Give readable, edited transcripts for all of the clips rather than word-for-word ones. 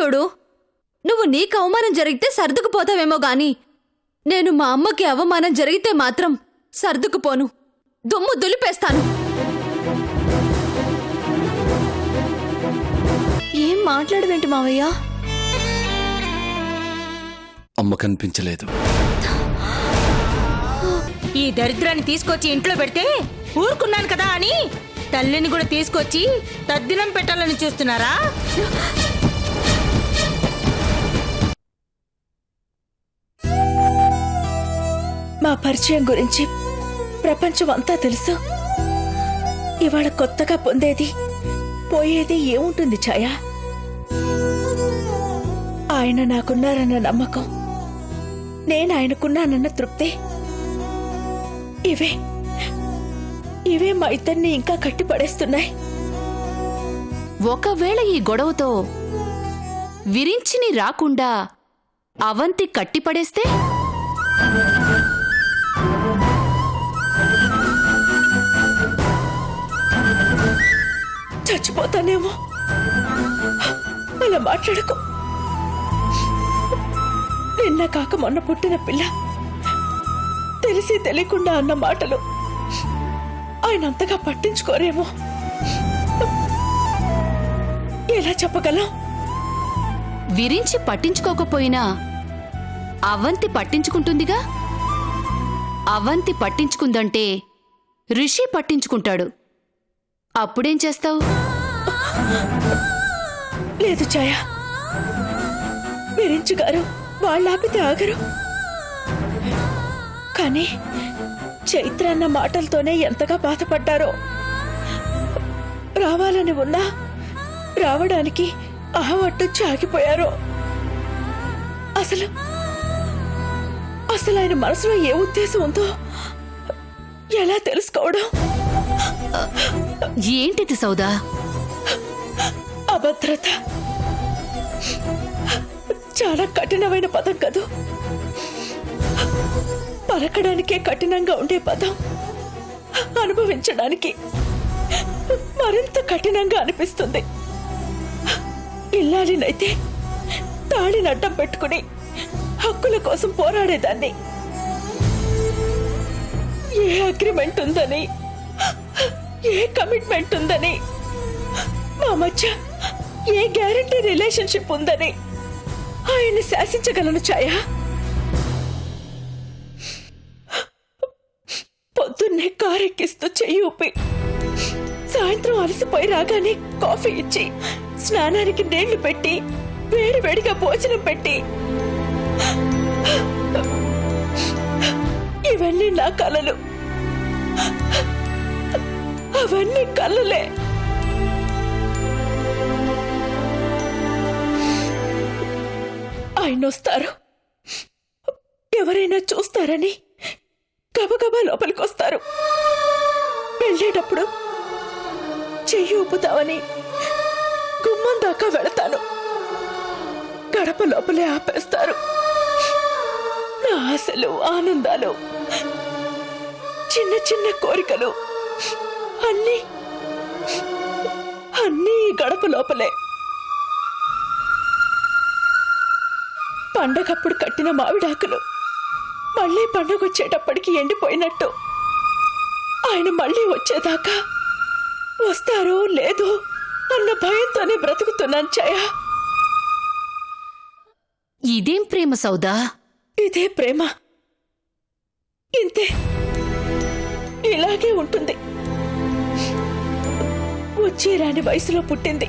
చూడు, నువ్వు నీకు అవమానం జరిగితే సర్దుకుపోతావేమో గాని నేను మా అమ్మకి అవమానం జరిగితే మాత్రం సర్దుకుపోను, దుమ్ము దులిపేస్తాను. ఏం మాట్లాడవేంటి మావయ్య? అమ్మ కనిపించలేదు. ఈ దరిద్రాన్ని తీసుకొచ్చి ఇంట్లో పెడితే ఊరుకున్నాను కదా అని తల్లిని కూడా తీసుకొచ్చి తద్దినం పెట్టాలని చూస్తున్నారా? మా పరిచయం గురించి ప్రపంచం అంతా తెలుసు. ఇవాళ కొత్తగా పొందేది పోయేది ఏముంటుంది ఛాయ? ఆయన నాకున్నారన్న నమ్మకం, నేను ఆయనకున్నానన్న తృప్తి, ఇవే మా ఇద్దరిని ఇంకా కట్టిపడేస్తున్నాయి. ఒకవేళ ఈ గొడవతో విరించిని రాకుండా అవంతి కట్టిపడేస్తే చచ్చిపోతానేమో. అలా మాట్లాడకు. నిన్న కాక మొన్న పుట్టిన పిల్ల తెలిసి తెలియకుండా అన్న మాటలు ఆయన అంతగా పట్టించుకోరేమో. ఎలా చెప్పగలం? విరించి పట్టించుకోకపోయినా అవంతి పట్టించుకుంటుందిగా. అవంతి పట్టించుకుందంటే రిషి పట్టించుకుంటాడు. అప్పుడేం చేస్తావు? లేదు ఛాయ, విరించి గారు వాళ్ళాపితే ఆగరు. కానీ చైత్ర అన్న మాటలతోనే ఎంతగా బాధపడ్డారో. రావాలని ఉన్నా రావడానికి అహవట్టు ఆగిపోయారో. అసలు ఆయన మనసులో ఏ ఉద్దేశం ఉందో ఎలా తెలుసుకోవడం? ఏంటిది సౌదా? అభద్రత చాలా కఠినమైన పదం కదూ. పలకడానికే కఠినంగా ఉండే పదం అనుభవించడానికి మరింత కఠినంగా అనిపిస్తుంది. ఇల్లాలినైతే తాళిని అడ్డం పెట్టుకుని హక్కుల కోసం పోరాడేదాన్ని. ఏ అగ్రిమెంట్ ఉందని, ఏ కమిట్మెంట్ ఉందని, మా మధ్య ఏ గ్యారంటీ రిలేషన్షిప్ ఉందని ఆయన్ని శాసించగలను ఛాయ? పొద్దున్నే కారెక్కిస్తూ చెయ్యి ఊపి, సాయంత్రం అలసిపోయి రాగానే కాఫీ ఇచ్చి, స్నానానికి నీళ్లు పెట్టి, వేడివేడిగా భోజనం పెట్టి, ఇవన్నీ నా కలలు. అవన్నీ కలలే. ఆయన వస్తారు, ఎవరైనా చూస్తారని గబగబా లోపలికొస్తారు. వెళ్ళేటప్పుడు చెయ్యి ఊపుతామని గుమ్మం దాకా వెళతాను. గడప లోపలే ఆపేస్తారు. నా ఆశలు, ఆనందాలు, చిన్న చిన్న కోరికలు అన్నీ ఈ గడప లోపలే. పండగప్పుడు కట్టిన మామిడాకులు మళ్ళీ పండగొచ్చేటప్పటికి ఎండిపోయినట్టు ఆయన మళ్ళీ వచ్చేదాకా వస్తారో లేదో అన్న భయంతోనే బ్రతుకుతున్నాను ఛాయ. ఇదేం ప్రేమ సౌదా? ఇదే ప్రేమ. ఇంతే, ఇలాగే ఉంటుంది. వచ్చి రాని వయసులో పుట్టింది.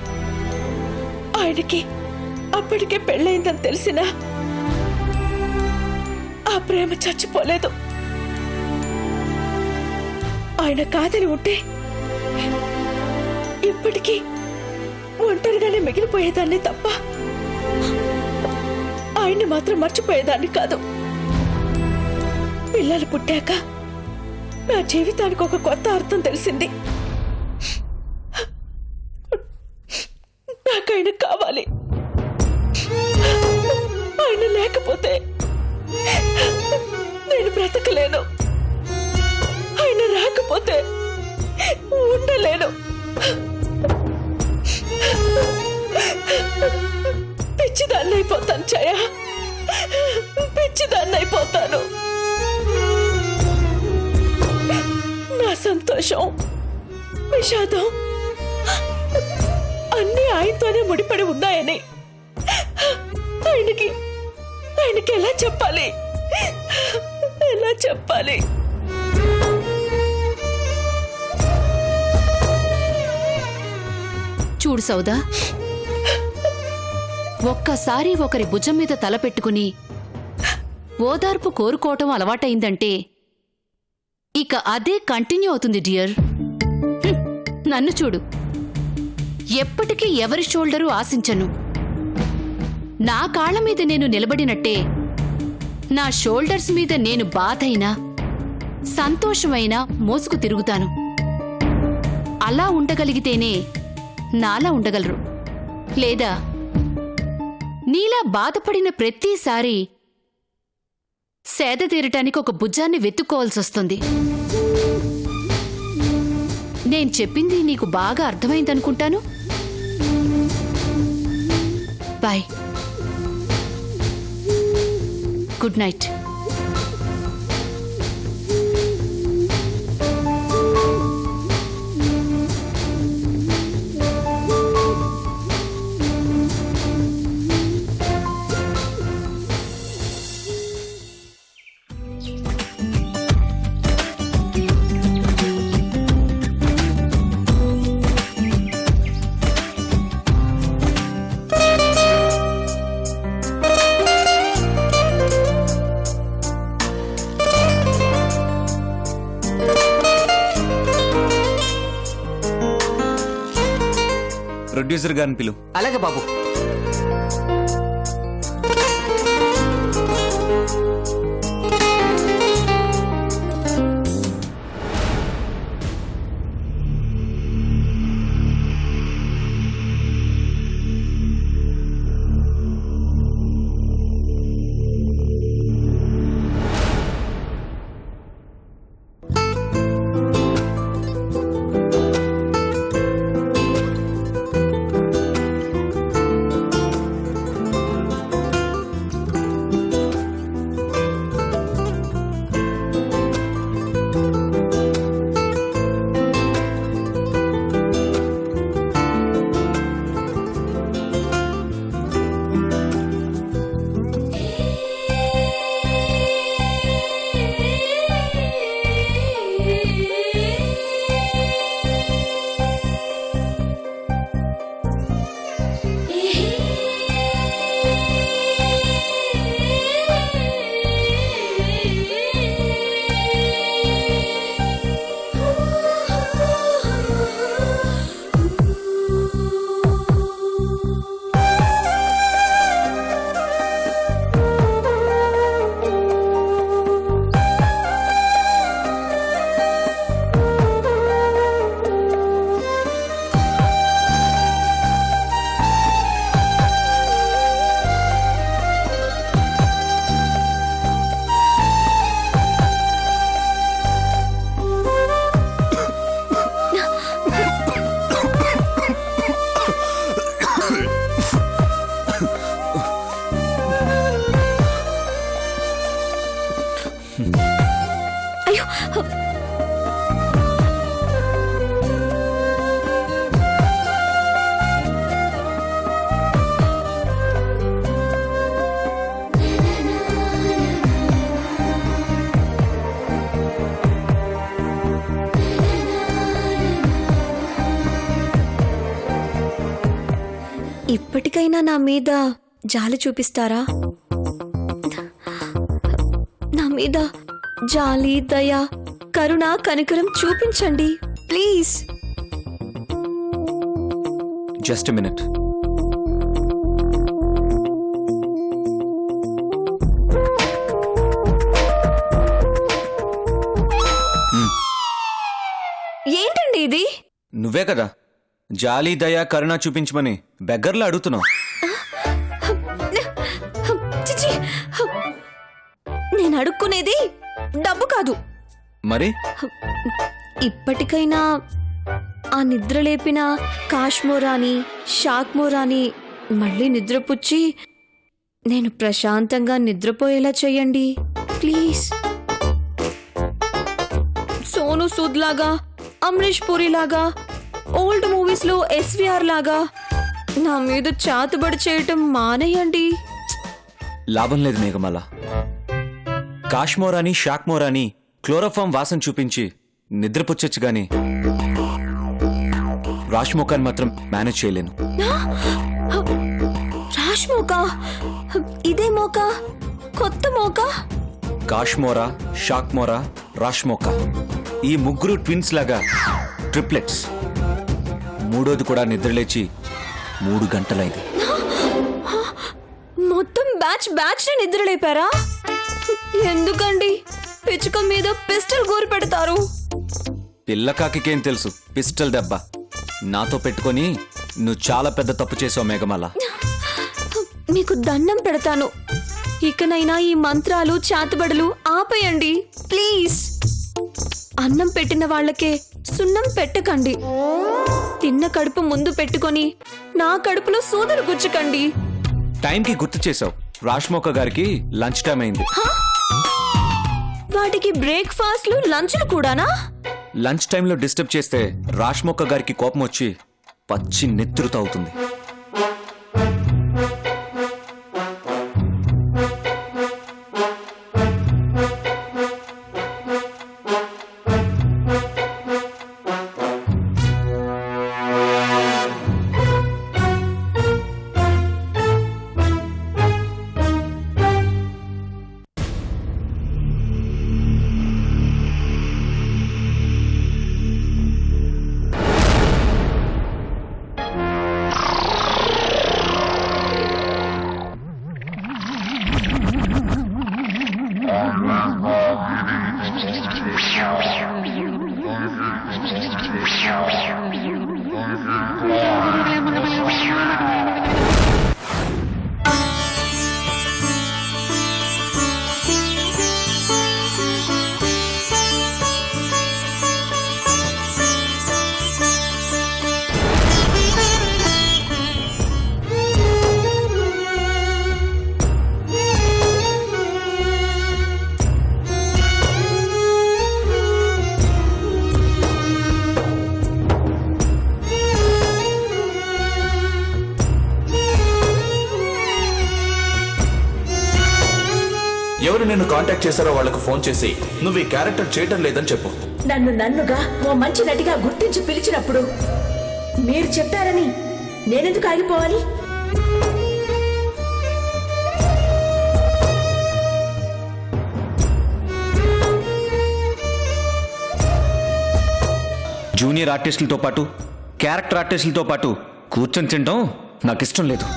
ఆయనకి అప్పటికే పెళ్ళయిందని తెలిసినా ఆ ప్రేమ చచ్చిపోలేదు. ఆయన కాదని ఉంటే ఇప్పటికీ ఒంటరిగానే మిగిలిపోయేదాన్ని తప్ప ఆయన్ని మాత్రం మర్చిపోయేదాన్ని కాదు. పిల్లలు పుట్టాక నా జీవితానికి ఒక కొత్త అర్థం తెలిసింది. నాకైనా కావాలి. ఆయన లేకపోతే నేను బ్రతకలేను. ఆయన రాకపోతే ఉండలేను. పిచ్చిదాన్నైపోతాను జయ, పిచ్చిదాన్నైపోతాను. నా సంతోషం, విషాదం అన్నీ ఆయనతోనే ముడిపడి ఉన్నాయని ఆయనకి ఎలా చెప్పాలి, ఎలా చెప్పాలి? చూడు సౌదా, ఒక్కసారి ఒకరి భుజం మీద తల పెట్టుకుని ఓదార్పు కోరుకోవటం అలవాటైందంటే ఇక అదే కంటిన్యూ అవుతుంది డియర్. నన్ను చూడు, ఎప్పటికీ ఎవరి షోల్డరు ఆశించను. నా కాళ్ల మీద నేను నిలబడినట్టే నా షోల్డర్స్ మీద నేను బాధైనా సంతోషమైనా మోసుకు తిరుగుతాను. అలా ఉండగలిగితేనే నాలా ఉండగలరు. లేదా నీలా బాధపడిన ప్రతిసారి సేద తీరటానికి ఒక భుజాన్ని వెతుక్కోవాల్సొస్తుంది. నేను చెప్పింది నీకు బాగా అర్థమైందనుకుంటాను. Bye, good night. ప్రొడ్యూసర్ గారిని పిలు. అలాగే బాబు. ఇప్పటికైనా నా మీద జాలి చూపిస్తారా? నా మీద జాలి, దయ, కరుణ, కనికరం చూపించండి ప్లీజ్. Just minute. ఏంటండి ఇది? నువ్వే కదా జాలి దయ కరుణ చూపించమని బెగ్గర్లా అడుగుతున్నావు. చిచి, నేను అడుక్కునేది డబ్బు కాదు. మరి ఇప్పటికైనా ఆ నిద్రలేపిన కాశ్మోరాని, షాక్మోరాని మళ్ళీ నిద్రపుచ్చి నేను ప్రశాంతంగా నిద్రపోయేలా చెయ్యండి ప్లీజ్. సోను సూద్ లాగా, అమరీష్ పూరి లాగా, ఓల్డ్ మూవీస్ లో ఎస్విఆర్ లాగా నా మీద చాతుబడి చేయటం మానేయండి. లాభం లేదు మేఘమాల. కాశ్మోరాని షాక్మోరాని క్లోరోఫామ్ వాసన చూపించి నిద్రపుచ్చొచ్చు గాని రాష్మోకాన్ని మాత్రం మేనేజ్ చేయలేను. రాష్ మోకా, ఇదే మోకా, కొత్త మోకా. కాశ్మోరా, షాక్మోరా, రాష్మోకా ఈ ముగ్గురు ట్విన్స్ లాగా ట్రిప్లెట్స్. మూడోది కూడా నిద్రలేచి 3 గంటలైంది. మొత్తం బ్యాచ్ ని నిద్రలేపారా? ఎందుకండి పిచ్చుక మీద పిస్టల్ గోరు పెడతారు? పిల్లకాకికేం తెలుసు పిస్టల్ దెబ్బ. నాతో పెట్టుకొని నువ్వు చాలా పెద్ద తప్పు చేసావు మేఘమాల. మీకు దండం పెడతాను, ఇకనైనా ఈ మంత్రాలు చాతబడులు ఆపేయండి ప్లీజ్. అన్నం పెట్టిన వాళ్ళకే సున్నం పెట్టకండి. తిన్న కడుపు ముందు పెట్టుకొని నా కడుపులో సూదులు గుచ్చకండి. టైంకి గుర్తు చేసావు. రాష్మోక గారికి లంచ్ టైం అయింది. వాటికి బ్రేక్ఫాస్ట్లు లంచ్లు కూడానా? లంచ్ టైంలో డిస్టర్బ్ చేస్తే రాష్మోక గారికి కోపం వచ్చి పచ్చి నెత్తురుతో అవుతుంది. ఎవరు నిన్ను కాంటాక్ట్ చేశారో వాళ్లకు ఫోన్ చేసి నువ్వు ఈ క్యారెక్టర్ చేయటం లేదని చెప్పు. నన్నుగా ఓ మంచి నటిగా గుర్తించి పిలిచినప్పుడు మీరు చెప్పారని నేనెందుకు ఆగిపోవాలి? జూనియర్ ఆర్టిస్టులతో పాటు క్యారెక్టర్ ఆర్టిస్టులతో పాటు కూర్చొని తినడం నాకు ఇష్టం లేదు.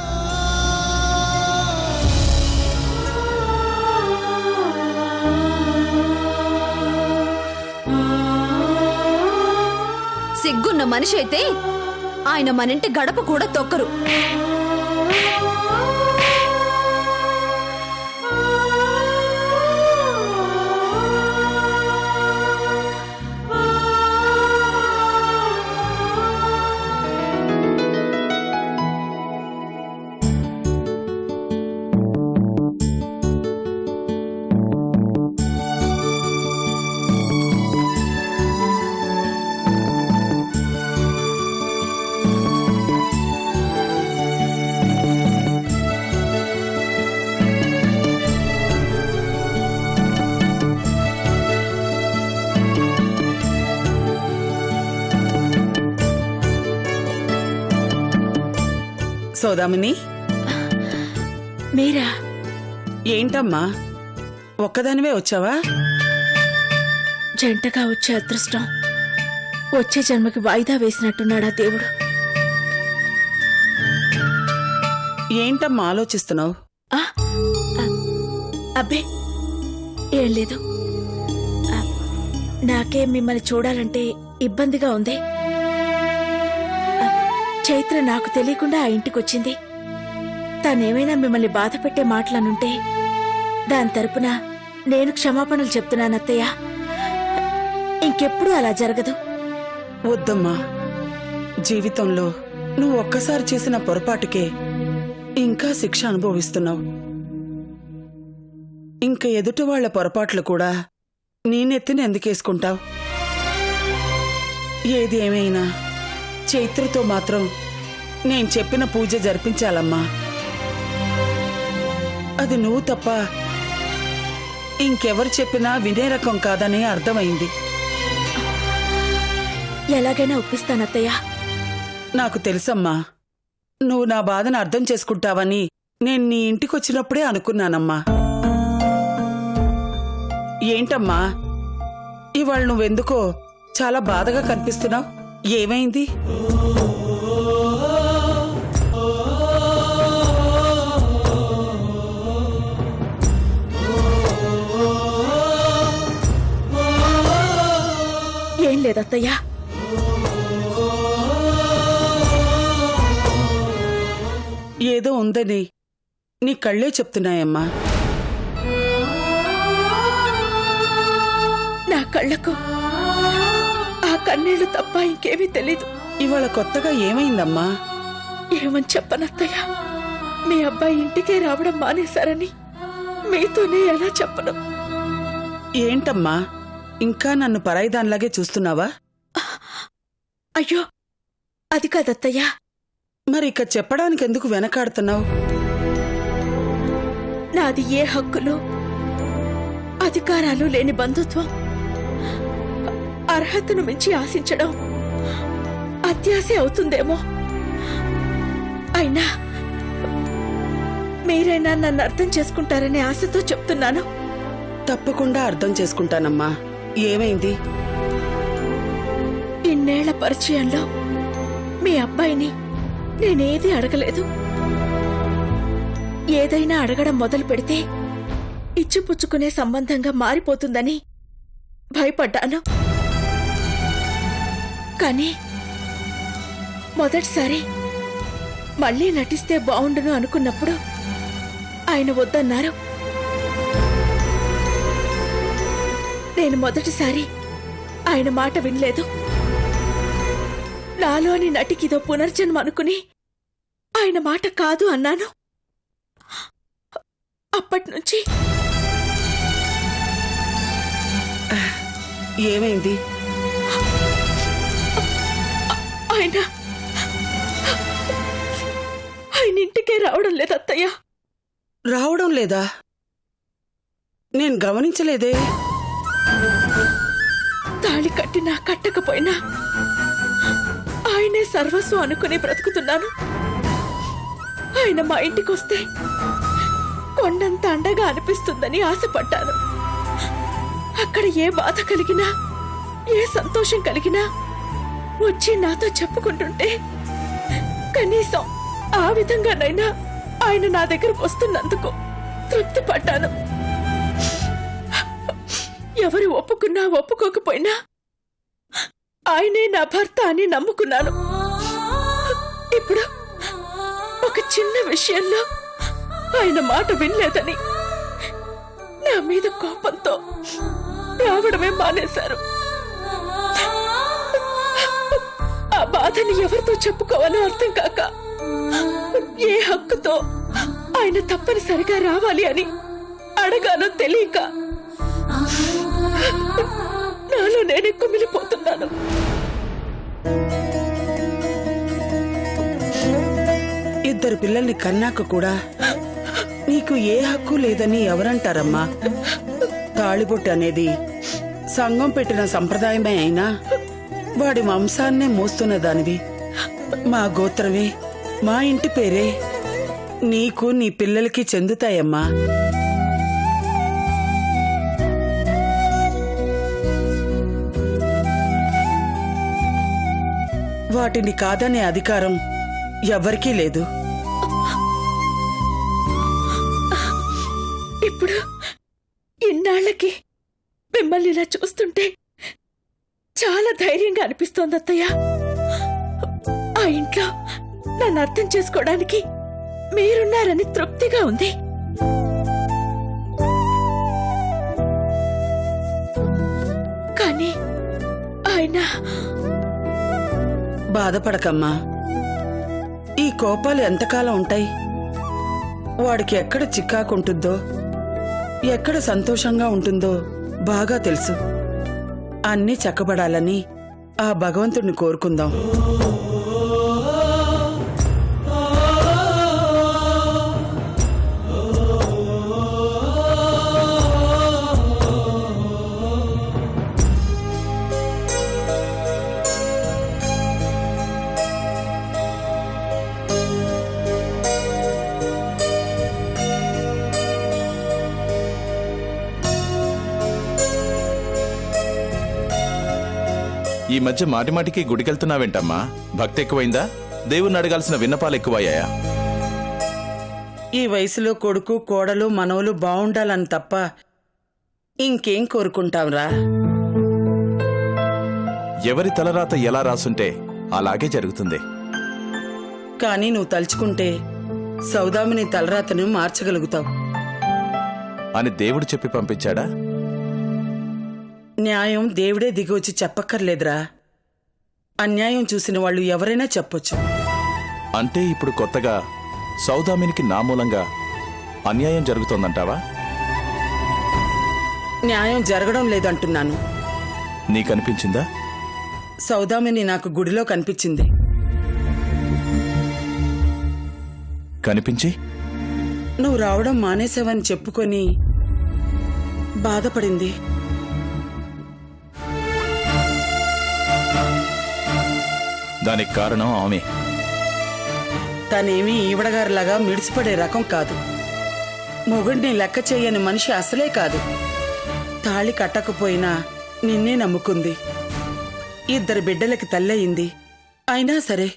సిగ్గున్న మనిషి అయితే ఆయన మనింటి గడప కూడా తొక్కరు. సౌదామిని, మీరా? ఏంటమ్మా ఒక్కదానివే వచ్చావా? జంటగా వచ్చే అదృష్టం వచ్చే జన్మకి వాయిదా వేసినట్టున్నాడా దేవుడు? ఏంటమ్మా ఆలోచిస్తున్నావు? అబ్బే ఏం లేదు. నాకే మిమ్మల్ని చూడాలంటే ఇబ్బందిగా ఉంది. చైత్ర నాకు తెలియకుండా ఆ ఇంటికొచ్చింది. తనేమైనా మిమ్మల్ని బాధ పెట్టే మాటలనుంటే దాని తరపున నేను క్షమాపణలు చెప్తున్నాను అత్తయ్య. ఇంకెప్పుడు అలా జరగదు. వద్దమ్మా, జీవితంలో నువ్వు ఒక్కసారి చేసిన పొరపాటుకే ఇంకా శిక్ష అనుభవిస్తున్నావు. ఇంక ఎదుటి వాళ్ల పొరపాట్లు కూడా నీ నెత్తిని ఎందుకేసుకుంటావు? ఏది ఏమైనా చైత్రతో మాత్రం నేను చెప్పిన పూజ జరిపించాలమ్మా. అది నువ్వు తప్ప ఇంకెవరు చెప్పినా వినే రకం కాదని అర్థమైంది. ఎలాగైనా ఒప్పిస్తానత్తయ్య. నాకు తెలుసమ్మా, నువ్వు నా బాధను అర్థం చేసుకుంటావని నేను నీ ఇంటికొచ్చినప్పుడే అనుకున్నానమ్మా. ఏంటమ్మా ఇవాళ నువ్వెందుకో చాలా బాధగా కనిపిస్తున్నావు? ఏమైంది? ఏం లేదత్తయ్య. ఏదో ఉందని నీ కళ్ళే చెప్తున్నాయమ్మా. నా కళ్ళకు ఆ కన్నీళ్లు తప్ప ఇంకేమీ తెలీదు. ఇవాళ కొత్తగా ఏమైందమ్మా? ఏమని చెప్పనత్తయ్య? మీ అబ్బాయి ఇంటికే రావడం మానేశారని మీతోనే ఎలా చెప్పను? ఏంటమ్మా ఇంకా నన్ను పరాయిదానిలాగే చూస్తున్నావా? అయ్యో అది కాదత్తయ్య. మరి ఇక చెప్పడానికి ఎందుకు వెనకాడుతున్నావు? నాది ఏ హక్కులు అధికారాలు లేని బంధుత్వం. అర్హతను మించి ఆశించడం అత్యాశ అవుతుందేమో. అయినా మీరైనా నన్ను అర్థం చేసుకుంటారనే ఆశతో చెప్తున్నాను. తప్పకుండా అర్థం చేసుకుంటానమ్మా. ఏమైంది? ఇన్నేళ్ల పరిచయంలో మీ అబ్బాయిని నేనేది అడగలేదు. ఏదైనా అడగడం మొదలు పెడితే ఇచ్చిపుచ్చుకునే సంబంధంగా మారిపోతుందని భయపడ్డాను. కానీ మొదటిసారి మళ్ళీ నటిస్తే బావుండును అనుకున్నప్పుడు ఆయన వద్దన్నారు. నేను మొదటిసారి ఆయన మాట వినలేదు. నాలోని నటికిదో పునర్జన్మ అనుకుని ఆయన మాట కాదు అన్నాను. అప్పటినుంచి ఏమైంది? ఆయన ఇంటికే రావడం లేదు అత్తయ్య. రావడం లేదా? నేను గమనించలేదే. తాళి కట్టినా కట్టకపోయినా ఆయనే సర్వస్వం అనుకుని బ్రతుకుతున్నాను. ఆయన మా ఇంటికొస్తే కొండంత అండగా అనిపిస్తుందని ఆశపడ్డాను. అక్కడ ఏ బాధ కలిగినా ఏ సంతోషం కలిగినా వచ్చి నాతో చెప్పుకుంటుంటే కనీసం ఆ విధంగానైనా ఆయన నా దగ్గరకు వస్తున్నందుకు తృప్తి పడ్డాను. ఎవరు ఒప్పుకున్నా ఒప్పుకోకపోయినా ఆయనే నా భర్త అని నమ్ముకున్నాను. ఇప్పుడు ఒక చిన్న విషయంలో ఆయన మాట వినలేదని నా మీద కోపంతో రావడమే మానేశారు. ఆ బాధని ఎవరితో చెప్పుకోవాలో అర్థం కాక ఏ హక్కుతో ఆయన తప్పనిసరిగా రావాలి అని అడగాలో తెలియక నాలో నేనే కుమిలిపోతున్నాను. ఇద్దరు పిల్లల్ని కన్నాక కూడా నీకు ఏ హక్కు లేదని ఎవరంటారమ్మా? తాళిబొట్టు అనేది సంఘం పెట్టిన సంప్రదాయమే అయినా వాడి వంశాన్నే మోస్తున్న దానివి. మా గోత్రమే మా ఇంటి పేరే నీకు నీ పిల్లలకి చెందుతాయమ్మా. వాటిని కాదనే అధికారం ఎవ్వరికీ లేదు. ఇప్పుడు ఇన్నాళ్లకి మిమ్మల్ని ఇలా చూస్తుంటే చాలా ధైర్యంగా అనిపిస్తోంది అత్తయ్య. ఆ ఇంట్లో నన్ను అర్థం చేసుకోవడానికి మీరున్నారని తృప్తిగా ఉంది. కానీ ఆయన బాధపడకమ్మా. ఈ కోపాలు ఎంతకాలం ఉంటాయి? వాడికి ఎక్కడ చిక్కాకుంటుందో ఎక్కడ సంతోషంగా ఉంటుందో బాగా తెలుసు. అన్నీ చక్కబడాలని ఆ భగవంతుడిని కోరుకుందాం. ఈ మధ్య మాటిమాటికి గుడికెళ్తున్నావేంటమ్మా? భక్తి ఎక్కువైందా? దేవుణ్ణి అడగాల్సిన విన్నపాలు ఎక్కువయ్యాయా? ఈ వయసులో కొడుకు కోడలు మనవలు బావుండాలని తప్ప ఇంకేం కోరుకుంటాంరా? ఎవరి తలరాత ఎలా రాసుంటే అలాగే జరుగుతుంది. కానీ నువ్వు తలుచుకుంటే సౌదామిని తలరాతను మార్చగలుగుతావు. అని దేవుడు చెప్పి పంపించాడా? న్యాయం దేవుడే దిగొచ్చి చెప్పక్కర్లేదురా. అన్యాయం చూసిన వాళ్ళు ఎవరైనా చెప్పొచ్చు. అంటే ఇప్పుడు కొత్తగా సౌదామినికి నా మూలంగా అన్యాయం జరుగుతోందంటావా? న్యాయం జరగడం లేదంటున్నాను. నీకనిపించిందా? సౌదామిని నాకు గుడిలో కనిపించింది. కనిపించి నువ్వు రావడం మానేసావని చెప్పుకొని బాధపడింది. దానికి కారణం ఆమె. తనేమీ ఈవిడగారిలాగా మిడిసిపడే రకం కాదు. మొగుడిని లెక్క చేయని మనిషి అసలే కాదు. తాళి కట్టకపోయినా నిన్నే నమ్ముకుంది. 2 బిడ్డలకి తల్లయింది. అయినా సరే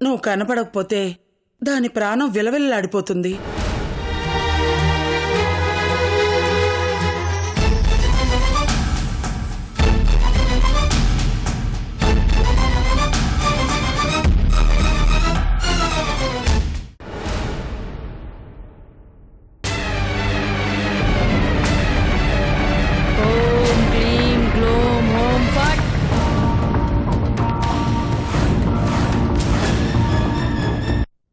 నువ్వు కనపడకపోతే దాని ప్రాణం విలవిల్లాడిపోతుంది.